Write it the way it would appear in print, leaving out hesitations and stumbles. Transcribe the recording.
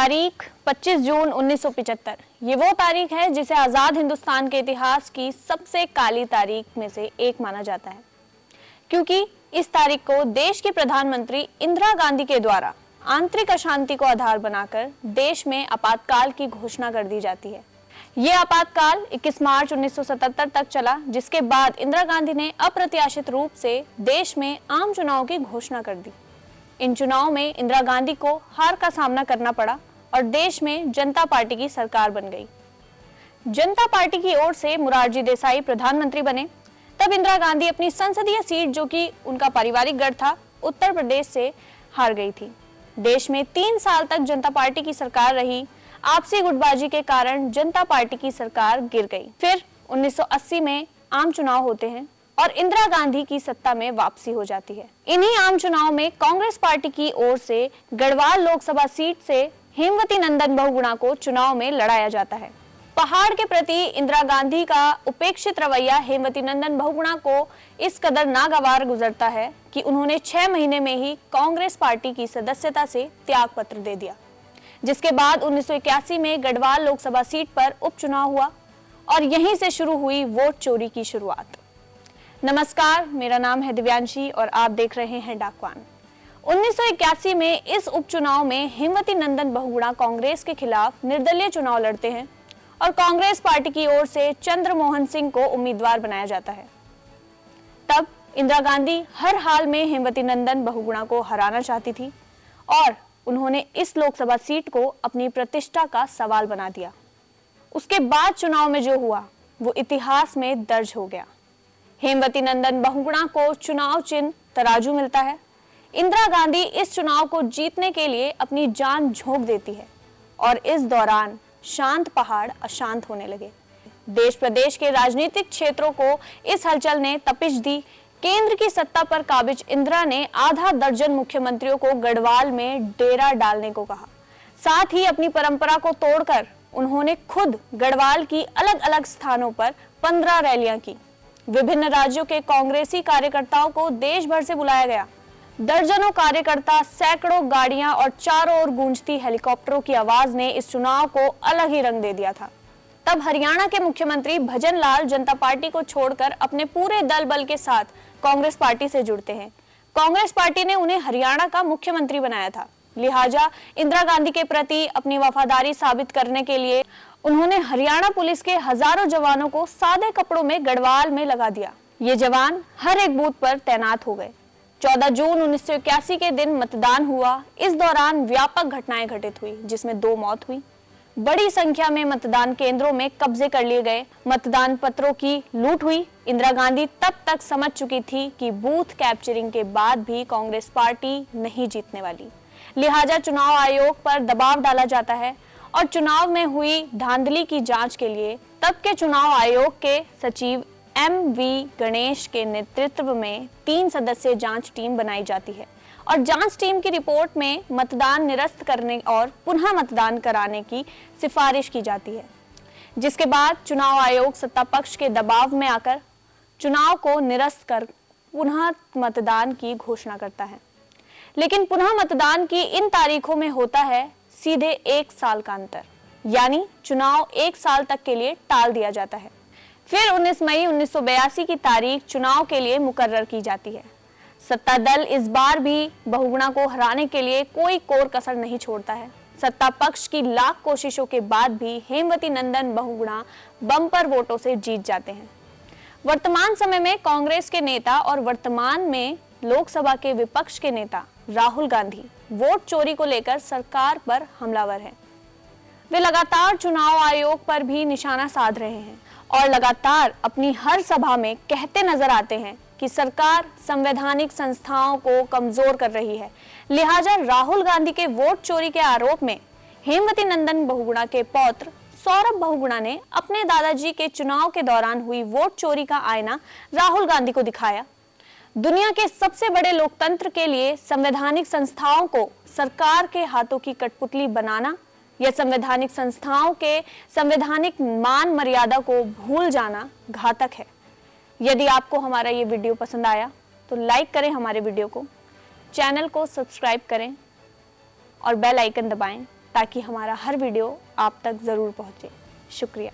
तारीख 25 जून 1975 ये वो तारीख है जिसे आजाद हिंदुस्तान के इतिहास की सबसे काली तारीख में से एक माना जाता है, क्योंकि इस तारीख को देश की प्रधानमंत्री इंदिरा गांधी के द्वारा आंतरिक अशांति को आधार बनाकर देश में आपातकाल की घोषणा कर दी जाती है। ये आपातकाल 21 मार्च 1977 तक चला, जिसके बाद इंदिरा गांधी ने अप्रत्याशित रूप से देश में आम चुनाव की घोषणा कर दी। इन चुनाव में इंदिरा गांधी को हार का सामना करना पड़ा और देश में जनता पार्टी की सरकार बन गई। जनता पार्टी की ओर से मोरारजी देसाई प्रधानमंत्री बने। तब इंदिरा गांधी अपनी संसदीय सीट, जो कि उनका पारिवारिक गढ़ था, उत्तर प्रदेश से हार गई थी। देश में 3 साल तक जनता पार्टी की सरकार रही। आपसी गुटबाजी के कारण जनता पार्टी की सरकार गिर गई। फिर 1980 में आम चुनाव होते हैं और इंदिरा गांधी की सत्ता में वापसी हो जाती है। इन्हीं आम चुनाव में कांग्रेस पार्टी की ओर से गढ़वाल लोकसभा सीट से हेमवती नंदन बहुगुणा को चुनाव में लड़ाया जाता है। पहाड़ के प्रति इंदिरा गांधी का उपेक्षित रवैया हेमवती नंदन बहुगुणा को इस कदर नागवार गुजरता है कि उन्होंने 6 महीने में ही कांग्रेस पार्टी की सदस्यता से त्याग पत्र दे दिया, जिसके बाद 1981 में गढ़वाल लोकसभा सीट पर उपचुनाव हुआ और यहीं से शुरू हुई वोट चोरी की शुरुआत। नमस्कार, मेरा नाम है दिव्यांशी और आप देख रहे हैं डाकवान। 1981 में इस उपचुनाव में हेमवती नंदन बहुगुणा कांग्रेस के खिलाफ निर्दलीय चुनाव लड़ते हैं और कांग्रेस पार्टी की ओर से चंद्रमोहन सिंह को उम्मीदवार बनाया जाता है। तब इंदिरा गांधी हर हाल में हेमवती नंदन बहुगुणा को हराना चाहती थी और उन्होंने इस लोकसभा सीट को अपनी प्रतिष्ठा का सवाल बना दिया। उसके बाद चुनाव में जो हुआ वो इतिहास में दर्ज हो गया। हेमवती नंदन बहुगुणा को चुनाव चिन्ह तराजू मिलता है। इंदिरा गांधी इस चुनाव को जीतने के लिए अपनी जान झोंक देती है और इस दौरान शांत पहाड़ अशांत होने लगे। देश प्रदेश के राजनीतिक क्षेत्रों को इस हलचल ने तपिश दी। केंद्र की सत्ता पर काबिज इंदिरा ने आधा दर्जन मुख्यमंत्रियों को गढ़वाल में डेरा डालने को कहा। साथ ही अपनी परंपरा को तोड़कर उन्होंने खुद गढ़वाल की अलग अलग स्थानों पर 15 रैलियां की। विभिन्न राज्यों के कांग्रेसी कार्यकर्ताओं को देश भर से बुलाया गया। दर्जनों कार्यकर्ता, सैकड़ों गाड़ियां और चारों ओर गूंजती हेलीकॉप्टरों की आवाज ने इस चुनाव को अलग ही रंग दे दिया था। तब हरियाणा के मुख्यमंत्री भजन लाल जनता पार्टी को छोड़कर अपने पूरे दल बल के साथ कांग्रेस पार्टी से जुड़ते हैं। कांग्रेस पार्टी ने उन्हें हरियाणा का मुख्यमंत्री बनाया था। लिहाजा इंदिरा गांधी के प्रति अपनी वफादारी साबित करने के लिए उन्होंने हरियाणा पुलिस के हजारों जवानों को सादे कपड़ों में गढ़वाल में लगा दिया। ये जवान हर एक बूथ पर तैनात हो गए। 14 जून 1981 के दिन मतदान हुआ। इस दौरान व्यापक घटनाएं घटित हुई, जिसमें 2 मौत हुई। बड़ी संख्या में मतदान केंद्रों में कब्जे कर लिए गए। मतदान पत्रों की लूट हुई। इंदिरा गांधी तब तक समझ चुकी थी कि बूथ कैप्चरिंग के बाद भी कांग्रेस पार्टी नहीं जीतने वाली। लिहाजा चुनाव आयोग पर दबाव डाला जाता है और चुनाव में हुई धांधली की जांच के लिए तब के चुनाव आयोग के सचिव MV गणेश के नेतृत्व में 3 सदस्यीय जांच टीम बनाई जाती है और जांच टीम की रिपोर्ट में मतदान निरस्त करने और पुनः मतदान कराने की सिफारिश की जाती है, जिसके बाद चुनाव आयोग सत्ता पक्ष के दबाव में आकर चुनाव को निरस्त कर पुनः मतदान की घोषणा करता है। लेकिन पुनः मतदान की इन तारीखों में होता है सीधे 1 साल का अंतर, यानी चुनाव 1 साल तक के लिए टाल दिया जाता है। फिर 19 मई 1982 की तारीख चुनाव के लिए मुकर्रर की जाती है। सत्ता दल इस बार भी बहुगुणा को हराने के लिए कोई कोर कसर नहीं छोड़ता है। सत्ता पक्ष की लाख कोशिशों के बाद भी हेमवती नंदन बहुगुणा बम्पर वोटों से जीत जाते हैं। वर्तमान समय में कांग्रेस के नेता और वर्तमान में लोकसभा के विपक्ष के नेता राहुल गांधी वोट चोरी को लेकर सरकार पर हमलावर हैं। वे लगातार चुनाव आयोग पर भी निशाना साध रहे हैं और लगातार अपनी हर सभा में कहते नजर आते हैं कि सरकार संवैधानिक संस्थाओं को कमजोर कर रही है। लिहाजा राहुल गांधी के वोट चोरी के आरोप में हेमवती नंदन बहुगुणा के पौत्र सौरभ बहुगुणा ने अपने दादाजी के चुनाव के दौरान हुई वोट चोरी का आईना राहुल गांधी को दिखाया। दुनिया के सबसे बड़े लोकतंत्र के लिए संवैधानिक संस्थाओं को सरकार के हाथों की कठपुतली बनाना या संवैधानिक संस्थाओं के संवैधानिक मान मर्यादा को भूल जाना घातक है। यदि आपको हमारा ये वीडियो पसंद आया तो लाइक करें हमारे वीडियो को, चैनल को सब्सक्राइब करें और बेल आइकन दबाएं ताकि हमारा हर वीडियो आप तक ज़रूर पहुँचे। शुक्रिया।